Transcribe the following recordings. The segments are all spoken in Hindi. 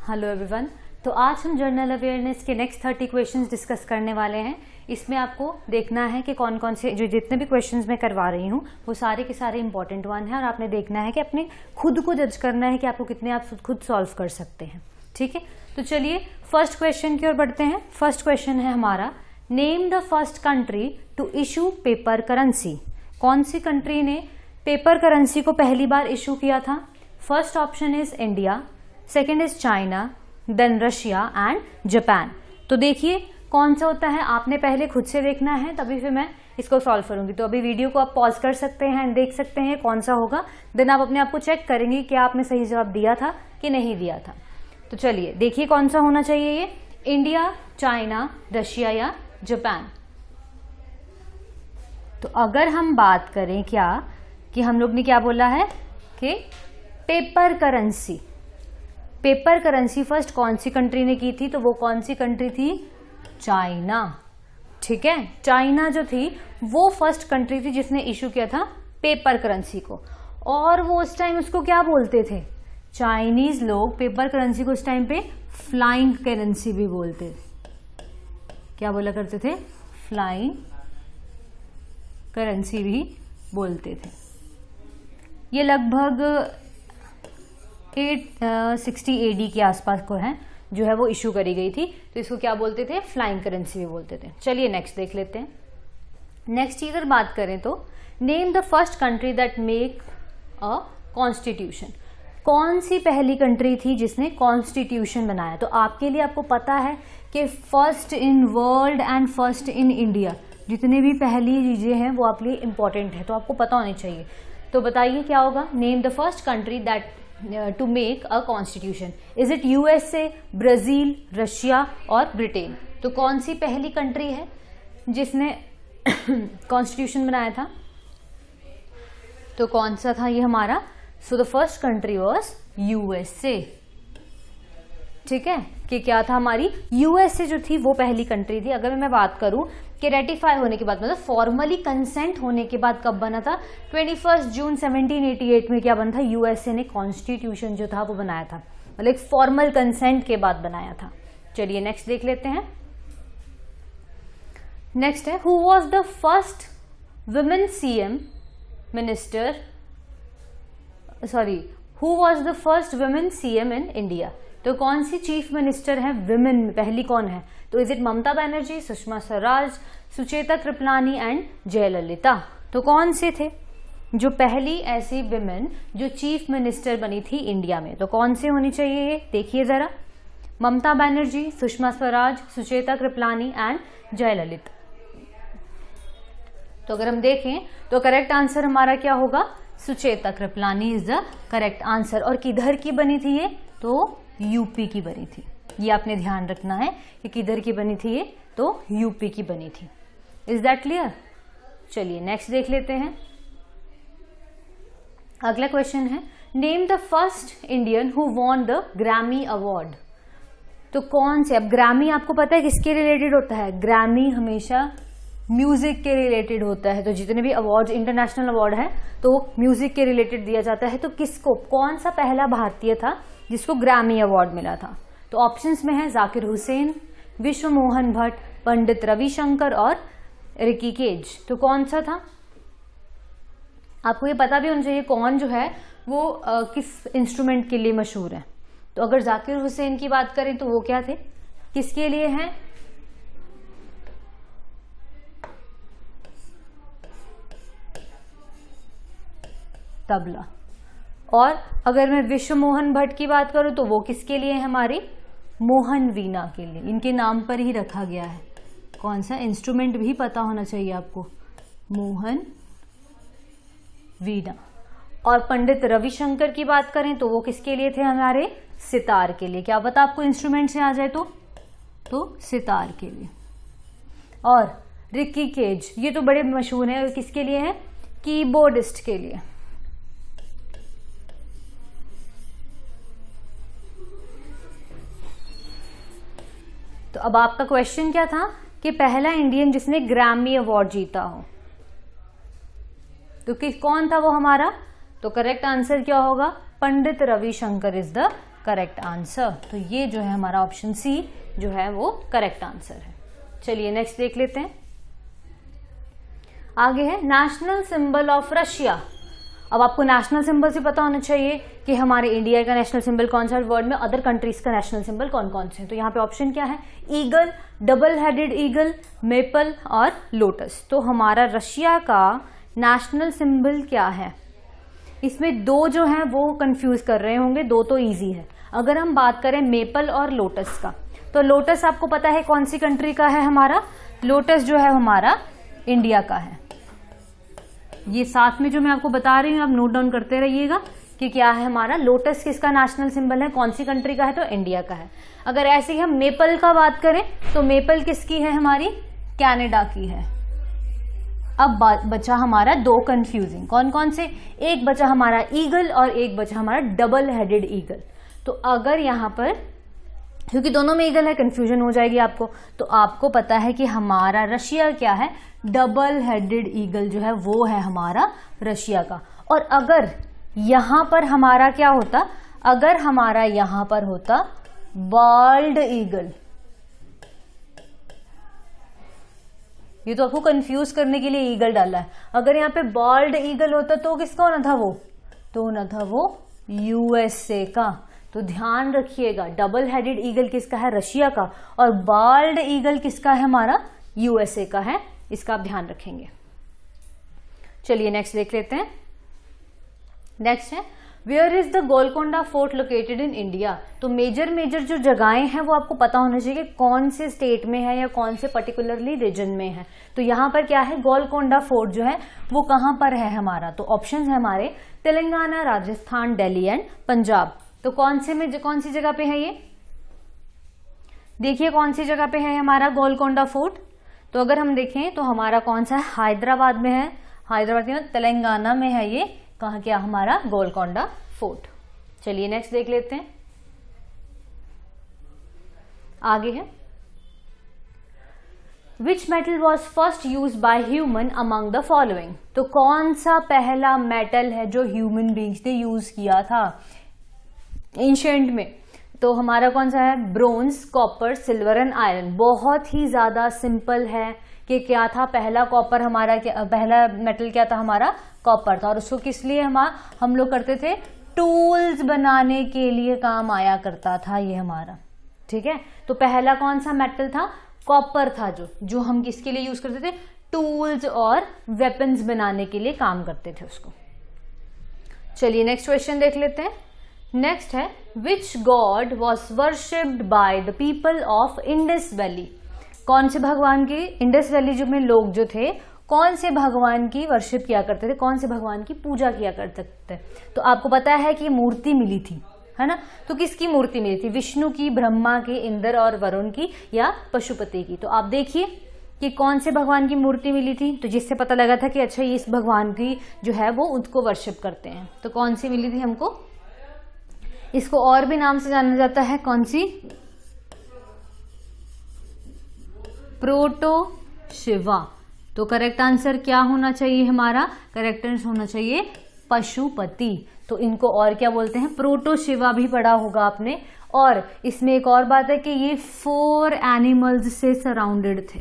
Hello everyone. तो आज हम जनरल अवेयरनेस के नेक्स्ट 30 क्वेश्चंस डिस्कस करने वाले हैं। इसमें आपको देखना है कि कौन कौन से जो जितने भी क्वेश्चंस मैं करवा रही हूँ वो सारे के सारे इंपॉर्टेंट वन हैं और आपने देखना है कि अपने खुद को जज करना है कि आपको कितने आप खुद सॉल्व कर सकते हैं। ठीक है, तो चलिए फर्स्ट क्वेश्चन की ओर बढ़ते हैं। फर्स्ट क्वेश्चन है हमारा, name the first country to issue paper currency. कौन सी कंट्री ने पेपर करेंसी को पहली बार इशू किया था? First option is India, second is China, then Russia and Japan. तो देखिए कौन सा होता है, आपने पहले खुद से देखना है तभी फिर मैं इसको सॉल्व करूंगी। तो अभी वीडियो को आप पॉज कर सकते हैं, देख सकते हैं कौन सा होगा, देन आप अपने आप को चेक करेंगे कि आपने सही जवाब दिया था कि नहीं दिया था। तो चलिए देखिए कौन सा होना चाहिए ये, इंडिया, चाइना, रशिया या जापान। तो अगर हम बात करें क्या कि हम लोग ने क्या बोला है कि paper currency, paper currency first कौन सी कंट्री ने की थी? तो वो कौन सी कंट्री थी? चाइना। ठीक है, चाइना जो थी वो फर्स्ट कंट्री थी जिसने इशू किया था पेपर करेंसी को। और वो उस टाइम उसको क्या बोलते थे? चाइनीज लोग पेपर करेंसी को उस टाइम पे फ्लाइंग करेंसी भी बोलते थे। क्या बोला करते थे? फ्लाइंग करेंसी भी बोलते थे। ये लगभग 860 AD के आसपास को है जो है वो इशू करी गई थी। तो इसको क्या बोलते थे? फ्लाइंग करेंसी भी बोलते थे। चलिए नेक्स्ट देख लेते हैं। नेक्स्ट की अगर बात करें तो name the first country that make a constitution. कौन सी पहली कंट्री थी जिसने कॉन्स्टिट्यूशन बनाया? तो आपके लिए आपको पता है कि first in world and first in India, जितने भी पहली चीजें हैं वो आपके लिए इंपॉर्टेंट है, तो आपको पता होनी चाहिए। तो बताइए क्या होगा? Name the first country that to make a constitution. Is it USA, Brazil, Russia और ब्रिटेन? तो कौन सी पहली कंट्री है जिसने कॉन्स्टिट्यूशन बनाया था? तो कौन सा था ये हमारा? So the first country was USA। ठीक है, कि क्या था हमारी? USA जो थी वो पहली कंट्री थी। अगर मैं बात करूं कि रेटिफाई होने के बाद, मतलब फॉर्मली कंसेंट होने के बाद कब बना था? 21 जून 1788 में क्या बना था? USA ने कॉन्स्टिट्यूशन जो था वो बनाया था, मतलब एक फॉर्मल कंसेंट के बाद बनाया था। चलिए नेक्स्ट देख लेते हैं। नेक्स्ट है, who was the first women CM minister, sorry, who was the first women CM in India? तो कौन सी चीफ मिनिस्टर है विमेन में, पहली कौन है? तो is it Mamata Banerjee, Sushma Swaraj, Sucheta Kripalani and Jayalalithaa? तो कौन से थे जो पहली ऐसी विमेन जो चीफ मिनिस्टर बनी थी इंडिया में? तो कौन से होनी चाहिए ये देखिए जरा, ममता बनर्जी, सुषमा स्वराज, सुचेता कृपलानी एंड जयललिता। तो अगर हम देखें तो करेक्ट आंसर हमारा क्या होगा? Sucheta Kripalani is the correct answer. और किधर की बनी थी ये? तो यूपी की बनी थी। ये आपने ध्यान रखना है कि किधर की बनी थी ये? तो यूपी की बनी थी। Is that clear? चलिए नेक्स्ट देख लेते हैं। अगला क्वेश्चन है, name the first Indian who won the Grammy award. तो कौन से, अब ग्रैमी आपको पता है किसके रिलेटेड होता है? ग्रैमी हमेशा म्यूजिक के रिलेटेड होता है। तो जितने भी अवार्ड, इंटरनेशनल अवार्ड है तो म्यूजिक के रिलेटेड दिया जाता है। तो किसको, कौन सा पहला भारतीय था जिसको ग्रैमी अवार्ड मिला था? तो ऑप्शंस में है जाकिर हुसैन, विश्व मोहन भट्ट, पंडित रविशंकर और रिकी केज। तो कौन सा था? आपको ये पता भी होना चाहिए कौन जो है वो किस इंस्ट्रूमेंट के लिए मशहूर है। तो अगर जाकिर हुसैन की बात करें तो वो क्या थे, किसके लिए हैं? तबला। और अगर मैं विश्व मोहन भट्ट की बात करूं तो वो किसके लिए है? हमारी मोहन वीणा के लिए। इनके नाम पर ही रखा गया है। कौन सा इंस्ट्रूमेंट भी पता होना चाहिए आपको, मोहन वीणा। और पंडित रविशंकर की बात करें तो वो किसके लिए थे? हमारे सितार के लिए। क्या पता आपको इंस्ट्रूमेंट से आ जाए तो सितार के लिए। और रिकी केज, ये तो बड़े मशहूर है, किसके लिए है? कीबोर्डिस्ट के लिए। तो अब आपका क्वेश्चन क्या था कि पहला इंडियन जिसने ग्रैमी अवार्ड जीता हो, तो कौन था वो हमारा? तो करेक्ट आंसर क्या होगा? Pandit Ravishankar is the correct answer. तो ये जो है हमारा ऑप्शन सी जो है वो करेक्ट आंसर है। चलिए नेक्स्ट देख लेते हैं। आगे है नेशनल सिंबल ऑफ रशिया। अब आपको नेशनल सिंबल से पता होना चाहिए कि हमारे इंडिया का नेशनल सिंबल कौन सा है, वर्ल्ड में अदर कंट्रीज का नेशनल सिंबल कौन कौन से हैं। तो यहाँ पे ऑप्शन क्या है, eagle, double headed eagle, maple और लोटस। तो हमारा रशिया का नेशनल सिंबल क्या है, इसमें दो जो है वो कंफ्यूज कर रहे होंगे, दो तो इजी है। अगर हम बात करें मेपल और लोटस का, तो लोटस आपको पता है कौन सी कंट्री का है, हमारा लोटस जो है हमारा इंडिया का है। ये साथ में जो मैं आपको बता रही हूँ आप नोट डाउन करते रहिएगा कि क्या है हमारा लोटस किसका नेशनल सिंबल है, कौन सी कंट्री का है, तो इंडिया का है। अगर ऐसे ही हम मेपल का बात करें तो मेपल किसकी है, हमारी कनाडा की है। अब बचा हमारा दो कंफ्यूजिंग, कौन कौन से, एक बचा हमारा ईगल और एक बचा हमारा डबल हेडेड ईगल। तो अगर यहाँ पर, क्योंकि दोनों में ईगल है, कंफ्यूजन हो जाएगी आपको, तो आपको पता है कि हमारा रशिया क्या है, डबल हेडेड ईगल जो है वो है हमारा रशिया का। और अगर यहां पर हमारा क्या होता, अगर हमारा यहां पर होता बाल्ड ईगल, ये तो आपको कंफ्यूज करने के लिए ईगल डाला है। अगर यहाँ पे बाल्ड ईगल होता तो किसका होना था वो, तो होना था वो यूएसए का। तो ध्यान रखिएगा डबल हेडेड ईगल किसका है, रशिया का, और बाल्ड ईगल किसका है, हमारा यूएसए का है। इसका आप ध्यान रखेंगे। चलिए नेक्स्ट देख लेते हैं। नेक्स्ट है where is the Golconda fort located in India. तो मेजर जो जगहें हैं वो आपको पता होना चाहिए कि कौन से स्टेट में है या कौन से पर्टिकुलरली रीजन में है। तो यहाँ पर क्या है, गोलकोंडा फोर्ट जो है वो कहां पर है हमारा, तो ऑप्शन है हमारे तेलंगाना, राजस्थान, दिल्ली एंड पंजाब। तो कौन सी जगह पे है ये, देखिए कौन सी जगह पे है हमारा गोलकोंडा फोर्ट। तो अगर हम देखें तो हमारा कौन सा है, हैदराबाद में है, हैदराबाद में, तेलंगाना में है ये, कहाँ क्या हमारा गोलकोंडा फोर्ट। चलिए नेक्स्ट देख लेते हैं। आगे है which metal was first use by human among the following. तो कौन सा पहला मेटल है जो ह्यूमन बींग्स ने यूज किया था एंशिएंट में। तो हमारा कौन सा है, bronze, copper, silver and iron. बहुत ही ज्यादा सिंपल है कि क्या था पहला कॉपर, हमारा पहला मेटल क्या था, हमारा कॉपर था। और उसको किस लिए हम लोग करते थे, टूल्स बनाने के लिए काम आया करता था ये हमारा, ठीक है। तो पहला कौन सा मेटल था, कॉपर था, जो हम किसके लिए यूज करते थे, टूल्स और वेपन्स बनाने के लिए काम करते थे उसको। चलिए नेक्स्ट क्वेश्चन देख लेते हैं। नेक्स्ट है which god was worshipped by the people of Indus valley. कौन से भगवान की, इंडस वैली जो में लोग जो थे कौन से भगवान की वर्शिप किया करते थे, कौन से भगवान की पूजा किया करते थे। तो आपको पता है कि मूर्ति मिली थी, है ना। तो किसकी मूर्ति मिली थी, विष्णु की, ब्रह्मा की, इंद्र और वरुण की, या पशुपति की। तो आप देखिए कि कौन से भगवान की मूर्ति मिली थी, तो जिससे पता लगा था कि अच्छा इस भगवान की जो है वो उनको वर्शिप करते हैं। तो कौन सी मिली थी हमको, इसको और भी नाम से जाना जाता है, कौन सी, प्रोटो शिवा। तो करेक्ट आंसर क्या होना चाहिए हमारा, करेक्ट आंसर होना चाहिए पशुपति। तो इनको और क्या बोलते हैं, प्रोटो शिवा भी पढ़ा होगा आपने। और इसमें एक और बात है कि ये 4 एनिमल्स से सराउंडेड थे,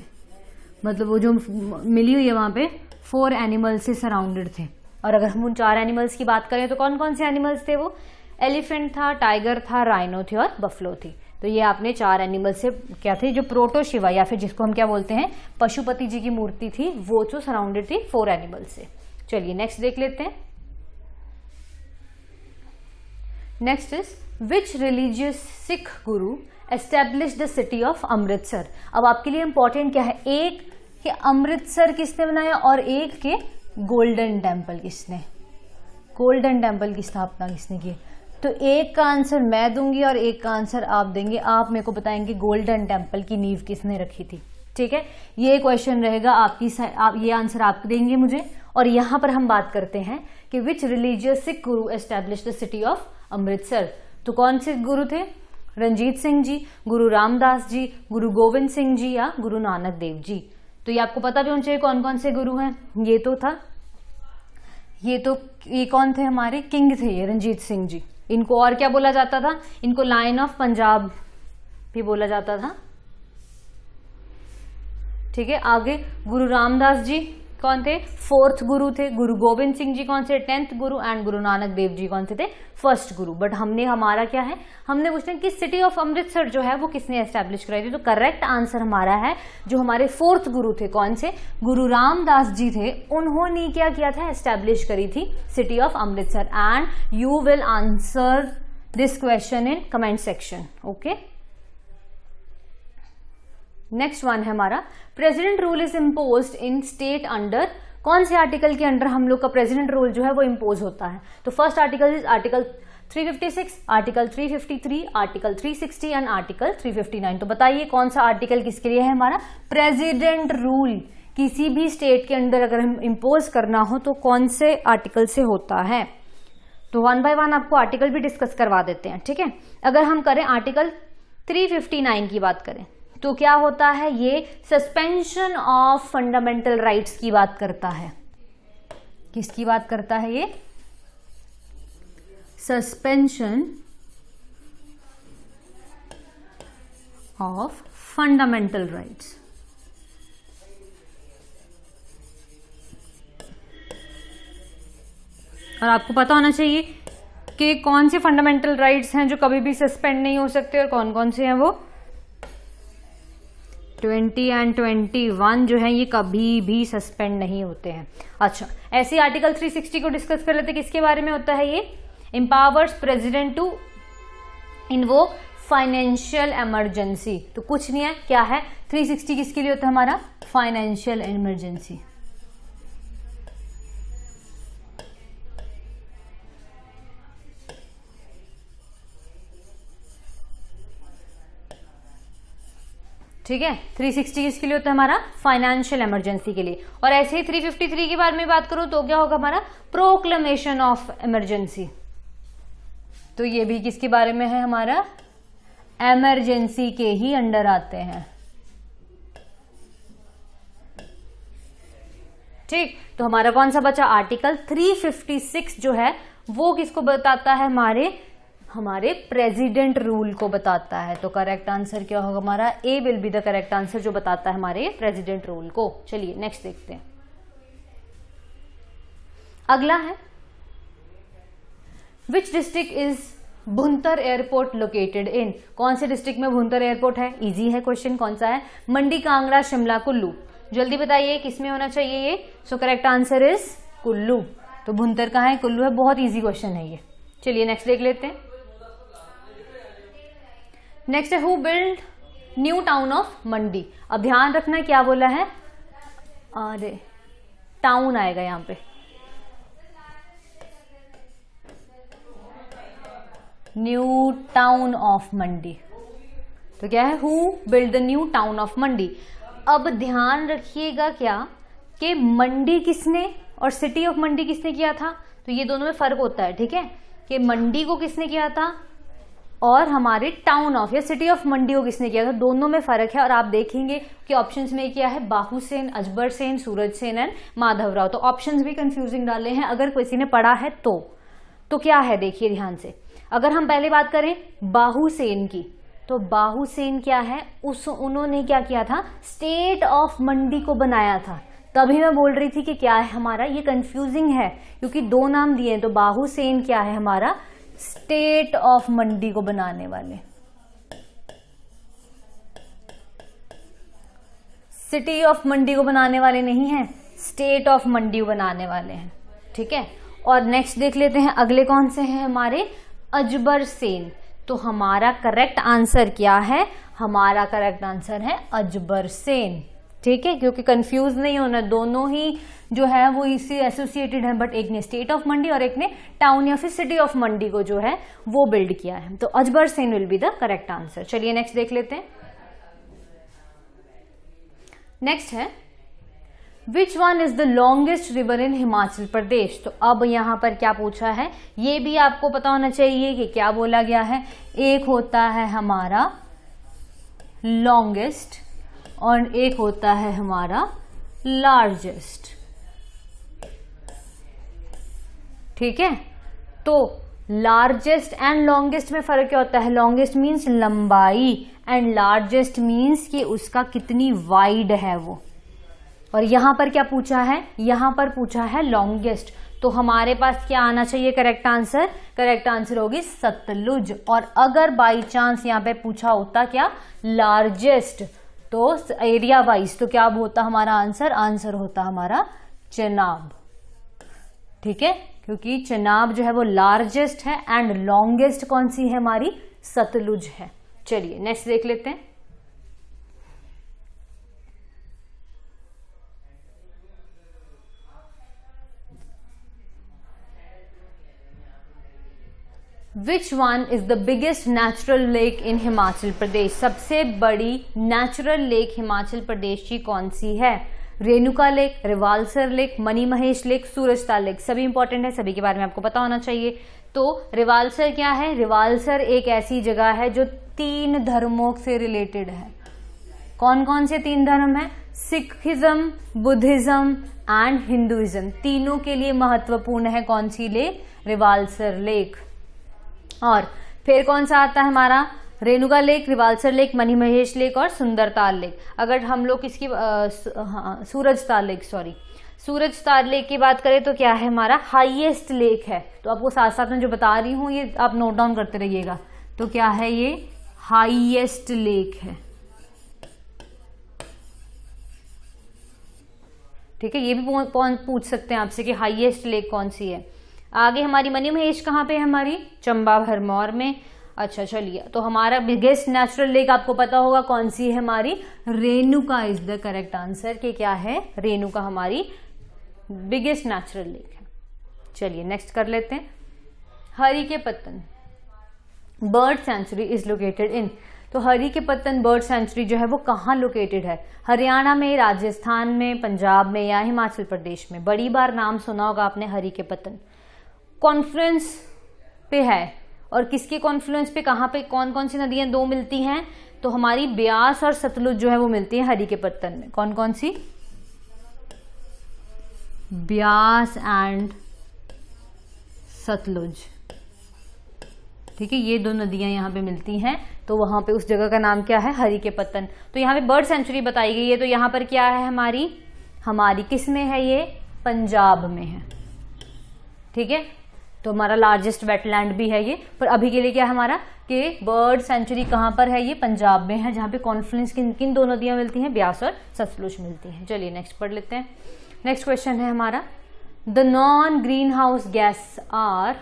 मतलब वो जो मिली हुई है वहां पे 4 एनिमल्स से सराउंडेड थे। और अगर हम उन 4 एनिमल्स की बात करें तो कौन कौन से एनिमल्स थे, वो एलिफेंट था, टाइगर था, राइनो थी और बफलो थी। तो ये आपने 4 एनिमल से क्या थे, जो प्रोटो शिवा या फिर जिसको हम क्या बोलते हैं पशुपति जी की मूर्ति थी, वो जो सराउंडेड थी 4 एनिमल से। चलिए नेक्स्ट देख लेते हैं। Next is which religious Sikh guru establish the city of Amritsar. अब आपके लिए इंपॉर्टेंट क्या है, एक कि अमृतसर किसने बनाया और एक के गोल्डन टेम्पल किसने, गोल्डन टेम्पल की स्थापना किसने की। तो एक का आंसर मैं दूंगी और एक का आंसर आप देंगे, आप मेरे को बताएंगे गोल्डन टेम्पल की नींव किसने रखी थी, ठीक है। ये क्वेश्चन रहेगा आपकी, ये आंसर आप देंगे मुझे। और यहां पर हम बात करते हैं कि विच religious Sikh Guru establish the city of Amritsar. तो कौन से गुरु थे, रंजीत सिंह जी, गुरु रामदास जी, गुरु गोविंद सिंह जी या गुरु नानक देव जी। तो ये आपको पता भी होना चाहिए कौन कौन से गुरु हैं। ये कौन थे हमारे, किंग थे ये रंजीत सिंह जी, इनको और क्या बोला जाता था, इनको लायन ऑफ पंजाब भी बोला जाता था। ठीक है, आगे गुरु रामदास जी कौन थे, 4th गुरु थे। गुरु गोविंद सिंह जी कौन से, 10th Guru. And Guru Nanak Dev ji कौन से थे, 1st गुरु। बट हमारा क्या है, हमने पूछते हैं कि सिटी ऑफ अमृतसर जो है वो किसने एस्टैब्लिश कराई थी। तो करेक्ट आंसर हमारा है जो हमारे 4th गुरु थे, कौन से, गुरु रामदास जी थे। उन्होंने क्या किया था, एस्टैब्लिश करी थी city of Amritsar. And you will answer this question in comment section. Okay, next one है हमारा, president rule is imposed in state under, कौन से आर्टिकल के अंडर हम लोग का प्रेसिडेंट रूल जो है वो इम्पोज होता है। तो first article is article 356, article 353, article 360 and article 359। तो बताइए कौन सा आर्टिकल किसके लिए है हमारा, प्रेसिडेंट रूल किसी भी स्टेट के अंदर अगर हम इम्पोज करना हो तो कौन से आर्टिकल से होता है। तो 1 बाय 1 आपको आर्टिकल भी डिस्कस करवा देते हैं। ठीक है, अगर हम करें आर्टिकल 359 की बात करें तो क्या होता है, ये सस्पेंशन ऑफ फंडामेंटल राइट्स की बात करता है। किसकी बात करता है ये, सस्पेंशन ऑफ फंडामेंटल राइट्स। और आपको पता होना चाहिए कि कौन से फंडामेंटल राइट्स हैं जो कभी भी सस्पेंड नहीं हो सकते और कौन कौन से हैं वो 20 एंड 21 जो है ये कभी भी सस्पेंड नहीं होते हैं। अच्छा, ऐसे आर्टिकल 360 को डिस्कस कर लेते, किसके बारे में होता है ये, empowers president to invoke financial emergency. तो कुछ नहीं है, क्या है, 360 किसके लिए होता है हमारा, फाइनेंशियल इमरजेंसी। ठीक है, 360 किसके लिए होता है हमारा, फाइनेंशियल इमरजेंसी के लिए। और ऐसे ही 353 के बारे में बात करूं तो क्या होगा हमारा, प्रोक्लेमेशन ऑफ इमरजेंसी। तो ये भी किसके बारे में है हमारा, इमरजेंसी के ही अंडर आते हैं। ठीक, तो हमारा कौन सा बचा, आर्टिकल 356 जो है वो किसको बताता है, हमारे प्रेसिडेंट रूल को बताता है। तो करेक्ट आंसर क्या होगा हमारा, A will be the correct answer जो बताता है हमारे प्रेसिडेंट रूल को। चलिए नेक्स्ट देखते हैं, अगला है, which district is Bhuntar airport located in, कौन से डिस्ट्रिक्ट में भुंतर एयरपोर्ट है, इजी है क्वेश्चन, कौन सा है, मंडी, कांगड़ा, शिमला, कुल्लू। जल्दी बताइए किसमें होना चाहिए ये, so correct answer is Kullu. तो भुंतर कहाँ है, कुल्लू है, बहुत इजी क्वेश्चन है ये। चलिए नेक्स्ट देख लेते हैं, नेक्स्ट है, who build new town of Mandi. अब ध्यान रखना क्या बोला है, अरे टाउन आएगा यहां पे, न्यू टाउन ऑफ मंडी। तो क्या है, who build the new town of Mandi. अब ध्यान रखिएगा क्या कि मंडी किसने और सिटी ऑफ मंडी किसने किया था, तो ये दोनों में फर्क होता है। ठीक है, कि मंडी को किसने किया था और हमारे टाउन ऑफ या सिटी ऑफ मंडी को किसने किया था, दोनों में फर्क है। और आप देखेंगे कि ऑप्शंस में क्या है, बाहू सेन, अजबर सेन, सूरज सेन एंड माधवराव। तो ऑप्शंस भी कंफ्यूजिंग डाले हैं, अगर किसी ने पढ़ा है तो क्या है, देखिए ध्यान से। अगर हम पहले बात करें बाहू सेन की, तो बाहू सेन क्या है, उन्होंने क्या किया था, स्टेट ऑफ मंडी को बनाया था। तभी मैं बोल रही थी कि क्या है हमारा, ये कंफ्यूजिंग है क्योंकि दो नाम दिए हैं। तो बाहू सेन क्या है हमारा, स्टेट ऑफ मंडी को बनाने वाले, सिटी ऑफ मंडी को बनाने वाले नहीं है, स्टेट ऑफ मंडी को बनाने वाले हैं। ठीक है, और नेक्स्ट देख लेते हैं अगले कौन से हैं हमारे, अजबर सेन। तो हमारा करेक्ट आंसर क्या है, हमारा करेक्ट आंसर है अजबर सेन। ठीक है, क्योंकि कंफ्यूज नहीं होना, दोनों ही जो है वो इससे एसोसिएटेड है, बट एक ने स्टेट ऑफ मंडी और एक ने टाउन या फिर सिटी ऑफ मंडी को जो है वो बिल्ड किया है। तो Ajbar Sen will be the correct answer. चलिए नेक्स्ट देख लेते हैं, नेक्स्ट है, which one is the longest river in Himachal Pradesh. तो अब यहां पर क्या पूछा है, ये भी आपको पता होना चाहिए कि क्या बोला गया है। एक होता है हमारा लॉन्गेस्ट और एक होता है हमारा लार्जेस्ट। ठीक है, तो लार्जेस्ट एंड लॉन्गेस्ट में फर्क क्या होता है? लॉन्गेस्ट मीन्स लंबाई एंड लार्जेस्ट मीन्स कि उसका कितनी वाइड है वो। और यहां पर क्या पूछा है? यहां पर पूछा है लॉन्गेस्ट, तो हमारे पास क्या आना चाहिए करेक्ट आंसर? करेक्ट आंसर होगी सतलुज। और अगर बाई चांस यहां पे पूछा होता क्या लार्जेस्ट, तो एरिया वाइज, तो क्या होता हमारा आंसर? आंसर होता हमारा चेनाब। ठीक है, क्योंकि चेनाब जो है वो लार्जेस्ट है एंड लॉन्गेस्ट कौन सी है? हमारी सतलुज है। चलिए नेक्स्ट देख लेते हैं। Which one is the biggest natural lake in Himachal Pradesh? सबसे बड़ी नेचुरल लेक हिमाचल प्रदेश की कौन सी है? Renuka lake, Rewalsar lake, Mani Mahesh lake, Surajtal lake. सभी इंपॉर्टेंट है, सभी के बारे में आपको पता होना चाहिए। तो रिवाल्सर क्या है? रिवाल्सर एक ऐसी जगह है जो 3 धर्मों से रिलेटेड है। कौन कौन से 3 धर्म है? Sikhism, Buddhism and Hinduism. तीनों के लिए महत्वपूर्ण है कौन सी लेक? रिवाल्सर लेक। और फिर कौन सा आता है हमारा? Renuka lake, Rewalsar lake, Mani Mahesh lake और सुंदरताल लेक। अगर हम लोग इसकी Surajtal lake, sorry, Surajtal lake की बात करें तो क्या है हमारा? हाईएस्ट लेक है। तो आपको साथ साथ में जो बता रही हूं ये आप नोट डाउन करते रहिएगा। तो क्या है ये? हाईएस्ट लेक है। ठीक है, ये भी पूछ सकते हैं आपसे कि हाईएस्ट लेक कौन सी है। आगे हमारी मणि महेश कहाँ पे है? हमारी चंबा भरमौर में। अच्छा चलिए, तो हमारा बिगेस्ट नेचुरल लेक आपको पता होगा कौन सी है? हमारी Renuka is the correct answer. कि क्या है? रेणुका हमारी बिगेस्ट नेचुरल लेक है। चलिए नेक्स्ट कर लेते हैं। हरी के पत्तन bird sanctuary is located in. तो हरी के पत्तन बर्ड सेंचुरी जो है वो कहाँ लोकेटेड है? हरियाणा में, राजस्थान में, पंजाब में या हिमाचल प्रदेश में? बड़ी बार नाम सुना होगा आपने हरी के पत्तन। कॉन्फ्लुएंस पे है, और किसके कॉन्फ्लुएंस पे? कहाँ पे कौन कौन सी नदियां 2 मिलती हैं? तो हमारी ब्यास और सतलुज जो है वो मिलती है हरी के पत्तन में। कौन कौन सी? ब्यास एंड सतलुज। ठीक है, ये 2 नदियां यहाँ पे मिलती हैं, तो वहां पे उस जगह का नाम क्या है? हरी के पत्तन। तो यहाँ पे बर्ड सेंचुरी बताई गई है, तो यहाँ पर क्या है हमारी किस में है? ये पंजाब में है। ठीक है, तो हमारा लार्जेस्ट वेटलैंड भी है ये। पर अभी के लिए क्या है हमारा कि बर्ड सेंचुरी कहाँ पर है? ये पंजाब में है, जहाँ पे कॉन्फ्लुएंस किन 2 नदियां मिलती हैं? ब्यास और सतलुज मिलती हैं। चलिए नेक्स्ट पढ़ लेते हैं। नेक्स्ट क्वेश्चन है हमारा, the non green house gas are.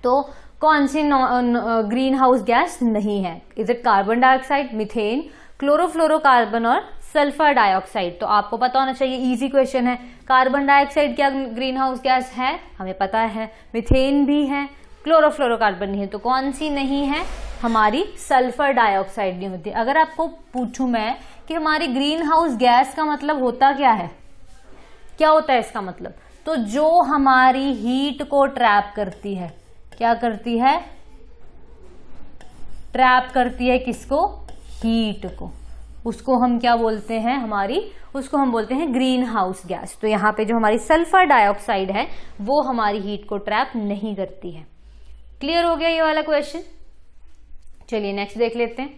तो कौन सी ग्रीन हाउस गैस नहीं है? Is it carbon dioxide, methane, chlorofluorocarbon और सल्फर डाइऑक्साइड? तो आपको पता होना चाहिए, इजी क्वेश्चन है। कार्बन डाइऑक्साइड क्या ग्रीन हाउस गैस है? हमें पता है। मीथेन भी है, क्लोरोफ्लोरोकार्बन नहीं है, तो कौन सी नहीं है? हमारी सल्फर डाइऑक्साइड नहीं होती। अगर आपको पूछूं मैं कि हमारी ग्रीन हाउस गैस का मतलब होता क्या है, क्या होता है इसका मतलब? तो जो हमारी हीट को ट्रैप करती है। क्या करती है? ट्रैप करती है किसको? हीट को। उसको हम क्या बोलते हैं? उसको हम बोलते हैं ग्रीन हाउस गैस। तो यहाँ पे जो हमारी सल्फर डाइऑक्साइड है वो हमारी हीट को ट्रैप नहीं करती है। क्लियर हो गया ये वाला क्वेश्चन? चलिए नेक्स्ट देख लेते हैं।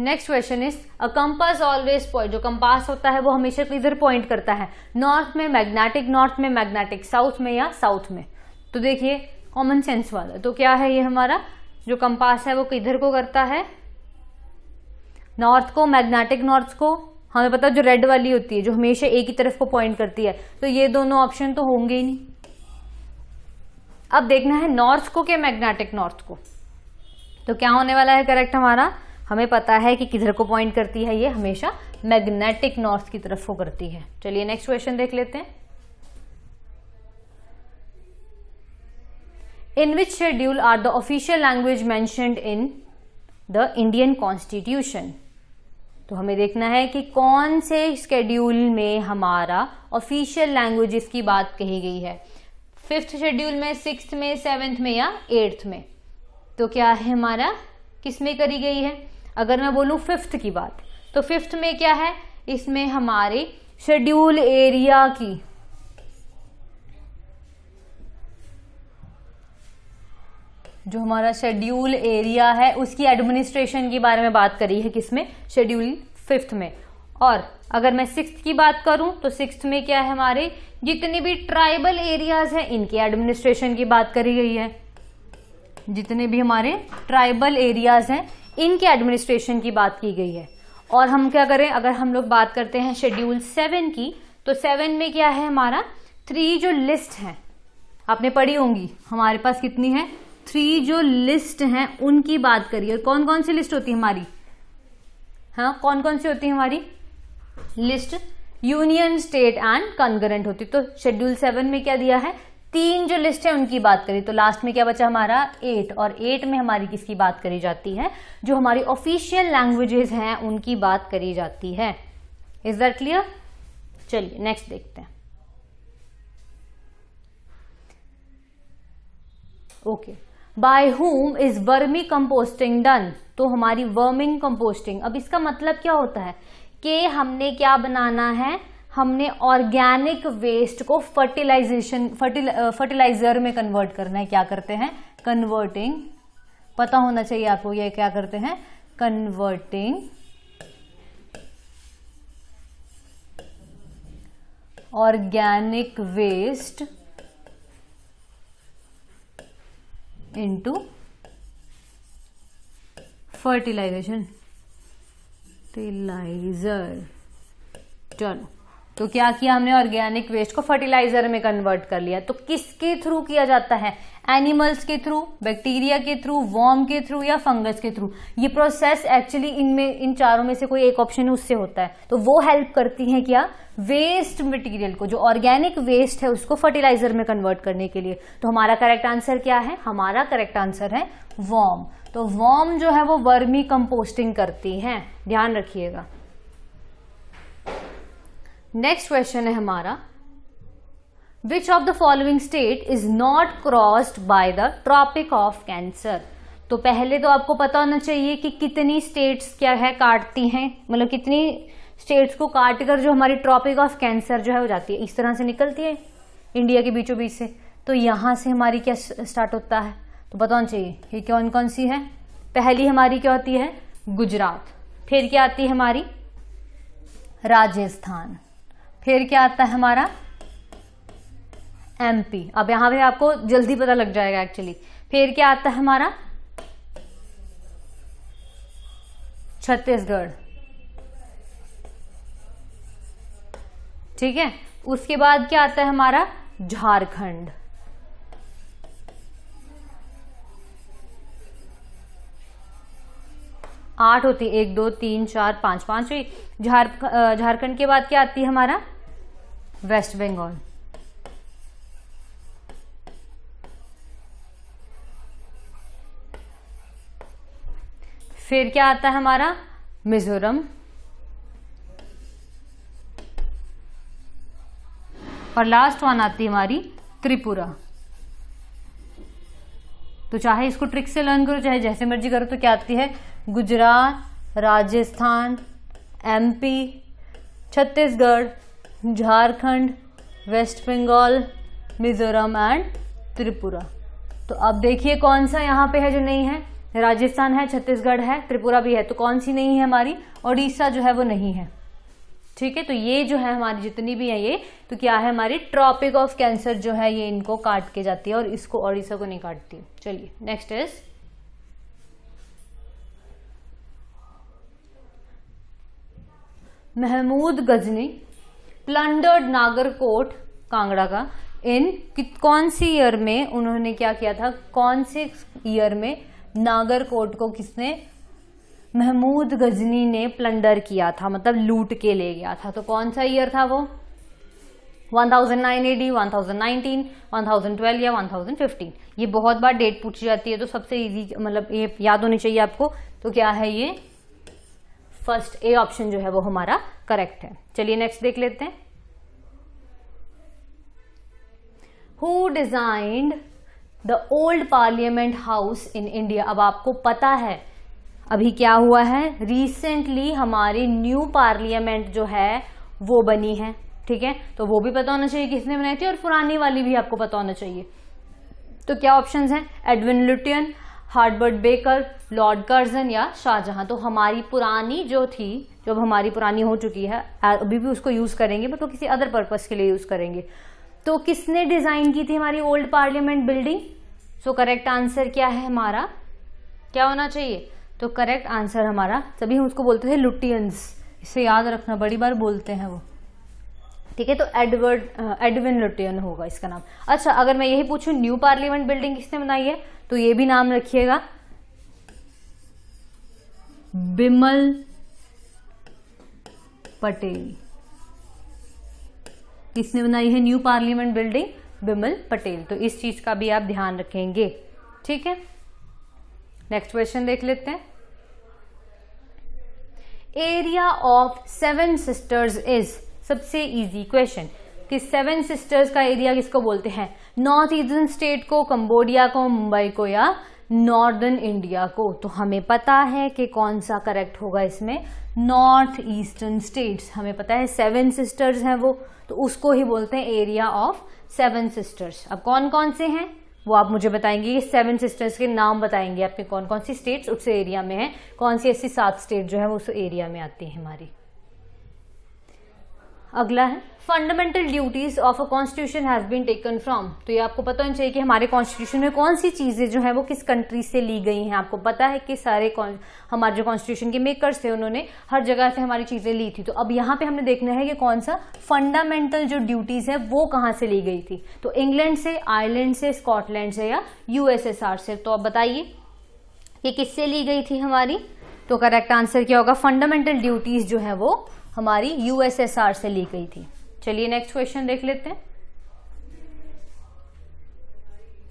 Next question is a compass always point. जो कंपास होता है वो हमेशा इधर पॉइंट करता है, नॉर्थ में मैग्नेटिक नॉर्थ में, मैग्नेटिक साउथ में या साउथ में। तो देखिए कॉमन सेंस वाला, तो क्या है ये हमारा जो कंपास है वो किधर को करता है? नॉर्थ को, मैग्नेटिक नॉर्थ को। हमें पता है जो रेड वाली होती है जो हमेशा एक ही तरफ को पॉइंट करती है, तो ये दोनों ऑप्शन तो होंगे ही नहीं। अब देखना है नॉर्थ को क्या मैग्नेटिक नॉर्थ को। तो क्या होने वाला है करेक्ट हमारा? हमें पता है कि किधर को पॉइंट करती है, ये हमेशा मैग्नेटिक नॉर्थ की तरफ को करती है। चलिए नेक्स्ट क्वेश्चन देख लेते हैं। In which schedule are the official language mentioned in the Indian constitution? तो हमें देखना है कि कौन से शेड्यूल में हमारा ऑफिशियल लैंग्वेजेस की बात कही गई है। 5th शेड्यूल में, 6th में, 7th में या 8th में? तो क्या है हमारा, किस में करी गई है? अगर मैं बोलूं 5th की बात, तो 5th में क्या है? इसमें हमारे शेड्यूल एरिया की जो हमारा शेड्यूल एरिया है उसकी एडमिनिस्ट्रेशन के बारे में बात करी है, किसमें, शेड्यूल 5 में। और अगर मैं 6th की बात करूं तो 6th में क्या है, हमारे जितने भी ट्राइबल एरियाज हैं इनके एडमिनिस्ट्रेशन की बात करी गई है। जितने भी हमारे ट्राइबल एरियाज हैं इनके एडमिनिस्ट्रेशन की बात की गई है। और हम क्या करें, अगर हम लोग बात करते हैं शेड्यूल 7 की, तो 7 में क्या है हमारा, 3 जो लिस्ट हैं आपने पढ़ी होंगी, हमारे पास कितनी है, 3 जो लिस्ट हैं उनकी बात करिए। कौन कौन सी लिस्ट होती है हमारी, हाँ कौन कौन सी होती है हमारी list, union, state and concurrent होती। तो शेड्यूल 7 में क्या दिया है, 3 जो लिस्ट है उनकी बात करी। तो लास्ट में क्या बचा हमारा 8, और 8 में हमारी किसकी बात करी जाती है, जो हमारी ऑफिशियल लैंग्वेजेस हैं उनकी बात करी जाती है। Is that clear? चलिए नेक्स्ट देखते हैं। Okay, by whom is vermi composting done. तो हमारी वर्मिंग कंपोस्टिंग, अब इसका मतलब क्या होता है कि हमने क्या बनाना है, हमने ऑर्गेनिक वेस्ट को फर्टिलाइजर में कन्वर्ट करना है। क्या करते हैं, कन्वर्टिंग, पता होना चाहिए आपको ये क्या करते हैं, converting organic waste into fertilisation, चलो तो क्या किया हमने, ऑर्गेनिक वेस्ट को फर्टिलाइजर में कन्वर्ट कर लिया। तो किसके थ्रू किया जाता है, एनिमल्स के थ्रू, बैक्टीरिया के थ्रू, वर्म के थ्रू या फंगस के थ्रू। ये प्रोसेस एक्चुअली इन चारों में से कोई एक ऑप्शन उससे होता है। तो वो हेल्प करती है क्या, वेस्ट मटेरियल को, जो ऑर्गेनिक वेस्ट है उसको फर्टिलाइजर में कन्वर्ट करने के लिए। तो हमारा करेक्ट आंसर क्या है, हमारा करेक्ट आंसर है वर्म। तो वर्म जो है वो वर्मी कंपोस्टिंग करती है, ध्यान रखिएगा। नेक्स्ट क्वेश्चन है हमारा, which of the following state is not crossed by the tropic of cancer. तो पहले तो आपको पता होना चाहिए कि कितनी स्टेट्स क्या है काटती हैं, मतलब कितनी स्टेट्स को काटकर जो हमारी ट्रॉपिक ऑफ कैंसर जो है हो जाती है, इस तरह से निकलती है इंडिया के बीचों बीच से। तो यहां से हमारी क्या स्टार्ट होता है, तो पता होना चाहिए ये कौन कौन सी है। पहली हमारी क्या होती है, गुजरात, फिर क्या आती है हमारी राजस्थान, फिर क्या आता है हमारा एमपी। अब यहां पे आपको जल्दी पता लग जाएगा एक्चुअली। फिर क्या आता है हमारा छत्तीसगढ़, ठीक है। उसके बाद क्या आता है हमारा झारखंड, आठ होती, 1 2 3 4 5, पांचवी झारखंड के बाद क्या आती है हमारा वेस्ट बंगाल, फिर क्या आता है हमारा मिजोरम, और लास्ट वन आती है हमारी त्रिपुरा। तो चाहे इसको ट्रिक से लर्न करो चाहे जैसे मर्जी करो, तो क्या आती है Gujarat, Rajasthan, MP, Chhattisgarh, Jharkhand, West Bengal, Mizoram and Tripura. तो अब देखिए कौन सा यहाँ पे है जो नहीं है, राजस्थान है, छत्तीसगढ़ है, त्रिपुरा भी है, तो कौन सी नहीं है हमारी, उड़ीसा जो है वो नहीं है, ठीक है। तो ये जो है हमारी जितनी भी है ये, तो क्या है हमारी ट्रॉपिक ऑफ कैंसर जो है ये इनको काट के जाती है और इसको उड़ीसा को नहीं काटती। चलिए next is Mahmud Ghazni plundered Nagarkot Kangra का इन कौन सी ईयर में उन्होंने क्या किया था, कौन से ईयर में नागरकोट को किसने, महमूद गजनी ने प्लंडर किया था, मतलब लूट के ले गया था। तो कौन सा ईयर था वो, 1009 AD, 1019, 1012 या 1015। ये बहुत बार डेट पूछी जाती है, तो सबसे इजी मतलब ये याद होनी चाहिए आपको। तो क्या है ये, फर्स्ट ए ऑप्शन जो है वो हमारा करेक्ट है। चलिए नेक्स्ट देख लेते हैं, who designed the old parliament house in India. अब आपको पता है अभी क्या हुआ है, रिसेंटली हमारी न्यू पार्लियामेंट जो है वो बनी है, ठीक है। तो वो भी पता होना चाहिए किसने बनाई थी, और पुरानी वाली भी आपको पता होना चाहिए। तो क्या ऑप्शंस हैं? Edwin Lutyens, Herbert Baker, Lord Curzon या शाहजहां। तो हमारी पुरानी जो थी, जो अब हमारी पुरानी हो चुकी है, अभी भी उसको यूज करेंगे बट वो किसी अदर पर्पस के लिए यूज करेंगे। तो किसने डिजाइन की थी हमारी old parliament building? So correct answer क्या है हमारा? क्या होना चाहिए? तो करेक्ट आंसर हमारा, तभी हम उसको बोलते थे लुटियंस, इसे याद रखना, बड़ी बार बोलते हैं वो। ठीक है, तो एडविन लुटियन होगा इसका नाम। अच्छा, अगर मैं यही पूछूं न्यू पार्लियामेंट बिल्डिंग किसने बनाई है, तो ये भी नाम रखिएगा, बिमल पटेल। किसने बनाई है new parliament building? Bimal Patel. तो इस चीज का भी आप ध्यान रखेंगे। ठीक है, नेक्स्ट क्वेश्चन देख लेते हैं। Area of seven sisters is, सबसे इजी क्वेश्चन, कि सेवन सिस्टर्स का एरिया किसको बोलते हैं? नॉर्थ ईस्टर्न स्टेट को, कंबोडिया को, मुंबई को या नॉर्दर्न इंडिया को? तो हमें पता है कि कौन सा करेक्ट होगा इसमें, नॉर्थ ईस्टर्न स्टेट्स। हमें पता है सेवन सिस्टर्स हैं वो, तो उसको ही बोलते हैं एरिया ऑफ सेवन सिस्टर्स। अब कौन कौन से हैं वो आप मुझे बताएंगे, ये सेवन सिस्टर्स के नाम बताएंगे आपके, कौन कौन सी स्टेट्स उस एरिया में है, कौन सी ऐसी 7 स्टेट जो है वो उस एरिया में आती है हमारी। अगला है fundamental duties of a constitution has been taken from. तो ये आपको पता होना चाहिए कि हमारे कॉन्स्टिट्यूशन में कौन सी चीजें जो है वो किस कंट्री से ली गई हैं। आपको पता है कि सारे हमारे जो कॉन्स्टिट्यूशन के मेकर्स थे उन्होंने हर जगह से हमारी चीजें ली थी। तो अब यहाँ पे हमने देखना है कि कौन सा फंडामेंटल जो ड्यूटीज है वो कहाँ से ली गई थी। तो इंग्लैंड से, आयरलैंड से, स्कॉटलैंड से या यूएसएसआर से। तो अब बताइए कि किससे ली गई थी हमारी? तो करेक्ट आंसर क्या होगा? फंडामेंटल ड्यूटीज जो है वो हमारी यूएसएसआर से ली गई थी। चलिए नेक्स्ट क्वेश्चन देख लेते हैं।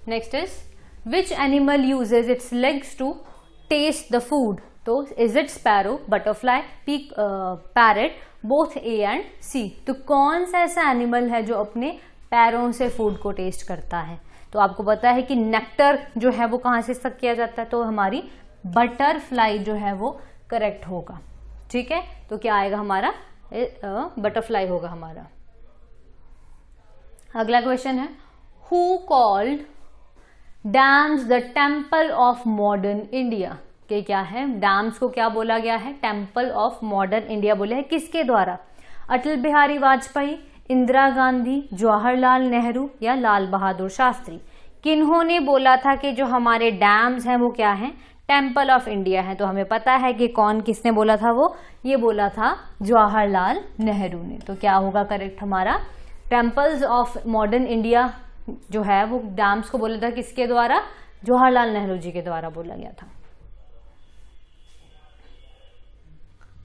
Next is which animal uses its legs to taste the food? तो is it sparrow, butterfly, peak, parrot, both A and C? तो कौन सा ऐसा एनिमल है जो अपने पैरों से फूड को टेस्ट करता है? तो आपको पता है कि नेक्टर जो है वो कहां से सक किया जाता है, तो हमारी बटरफ्लाई जो है वो करेक्ट होगा। ठीक है, तो क्या आएगा हमारा? बटरफ्लाई होगा हमारा। अगला क्वेश्चन है who called dams the temple of modern India? के क्या है? डैम्स को क्या बोला गया है? टेम्पल ऑफ मॉडर्न इंडिया बोले हैं। किसके द्वारा? अटल बिहारी वाजपेयी, इंदिरा गांधी, जवाहरलाल नेहरू या लाल बहादुर शास्त्री? किन्होंने बोला था कि जो हमारे डैम्स हैं वो क्या है? टेम्पल ऑफ इंडिया है। तो हमें पता है कि कौन, किसने बोला था वो? ये बोला था जवाहरलाल नेहरू ने। तो क्या होगा करेक्ट हमारा? टेम्पल्स ऑफ मॉडर्न इंडिया जो है वो डैम्स को बोला था किसके द्वारा? जवाहरलाल नेहरू जी के द्वारा बोला गया था।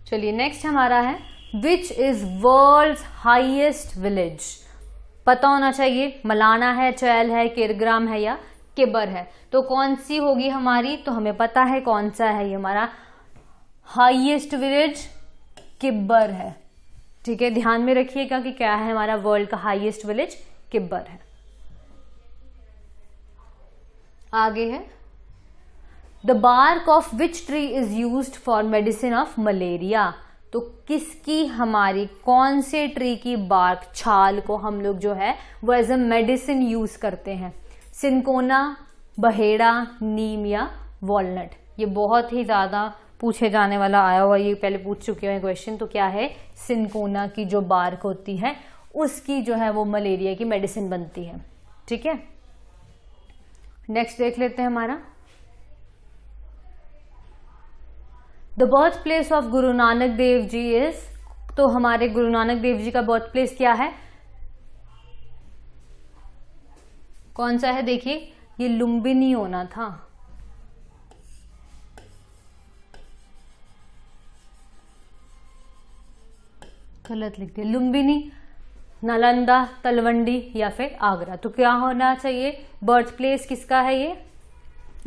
चलिए नेक्स्ट हमारा है which is world's highest village? पता होना चाहिए, मलाना है, चैल है, किरग्राम है या किबर है? तो कौन सी होगी हमारी? तो हमें पता है कौन सा है ये हमारा हाईएस्ट विलेज, किब्बर है। ठीक है, ध्यान में रखिएगा कि क्या है हमारा वर्ल्ड का हाईएस्ट विलेज, किब्बर है। आगे है the bark of which tree is used for medicine of malaria? तो किसकी, हमारी कौन से ट्री की बार्क, छाल को हम लोग जो है वो एज अ मेडिसिन यूज करते हैं? सिनकोना, बहेड़ा, नीम या वॉलनट? ये बहुत ही ज्यादा पूछे जाने वाला आया हुआ, ये पहले पूछ चुके हैं क्वेश्चन। तो क्या है? सिनकोना की जो बार्क होती है उसकी जो है वो मलेरिया की मेडिसिन बनती है। ठीक है, नेक्स्ट देख लेते हैं हमारा the birth place of Guru Nanak Dev ji is? तो हमारे गुरु नानक देव जी का बर्थ प्लेस क्या है? कौन सा है? देखिए ये लुम्बिनी होना था। गलत लिख दिया, लुम्बिनी, नालंदा, तलवंडी या फिर आगरा। तो क्या होना चाहिए? बर्थ प्लेस किसका है ये?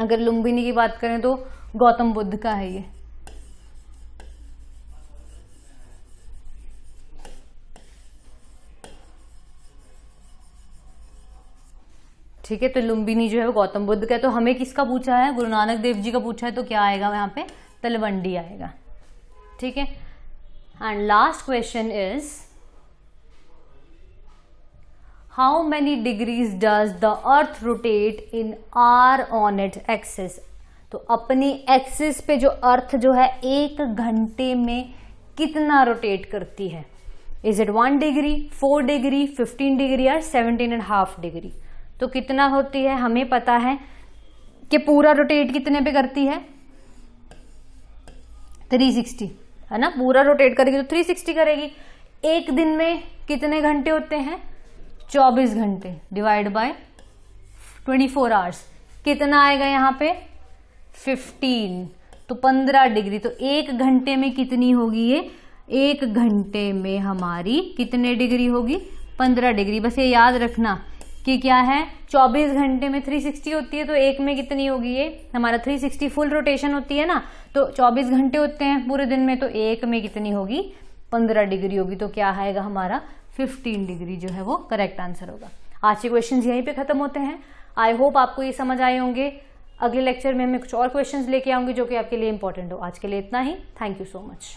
अगर लुम्बिनी की बात करें तो गौतम बुद्ध का है ये। ठीक है, तो लुम्बिनी जो है वो गौतम बुद्ध का है। तो हमें किसका पूछा है? गुरु नानक देव जी का पूछा है, तो क्या आएगा यहाँ पे? तलवंडी आएगा। ठीक है, and last question is how many degrees does the earth rotate in are on it axis. तो अपनी एक्सिस पे जो अर्थ जो है 1 घंटे में कितना रोटेट करती है। Is it 1 degree, 4 degree, 15 degree और 17.5 डिग्री। तो कितना होती है, हमें पता है कि पूरा रोटेट कितने पे करती है 360, है ना। पूरा रोटेट करेगी तो 360 करेगी। एक दिन में कितने घंटे होते हैं 24 घंटे डिवाइड बाय 24 आवर्स। कितना आएगा यहाँ पे 15, तो 15 डिग्री। तो 1 घंटे में कितनी होगी ये, 1 घंटे में हमारी कितने डिग्री होगी 15 डिग्री। बस ये याद रखना कि क्या है 24 घंटे में 360 होती है, तो एक में कितनी होगी ये हमारा 360 फुल रोटेशन होती है ना। तो 24 घंटे होते हैं पूरे दिन में, तो एक में कितनी होगी 15 डिग्री होगी। तो क्या आएगा हमारा 15 डिग्री जो है वो करेक्ट आंसर होगा। आज के क्वेश्चन यहीं पे खत्म होते हैं। आई होप आपको ये समझ आए होंगे। अगले लेक्चर में मैं कुछ और क्वेश्चंस लेके आऊंगी जो कि आपके लिए इंपॉर्टेंट हो। आज के लिए इतना ही। Thank you so much.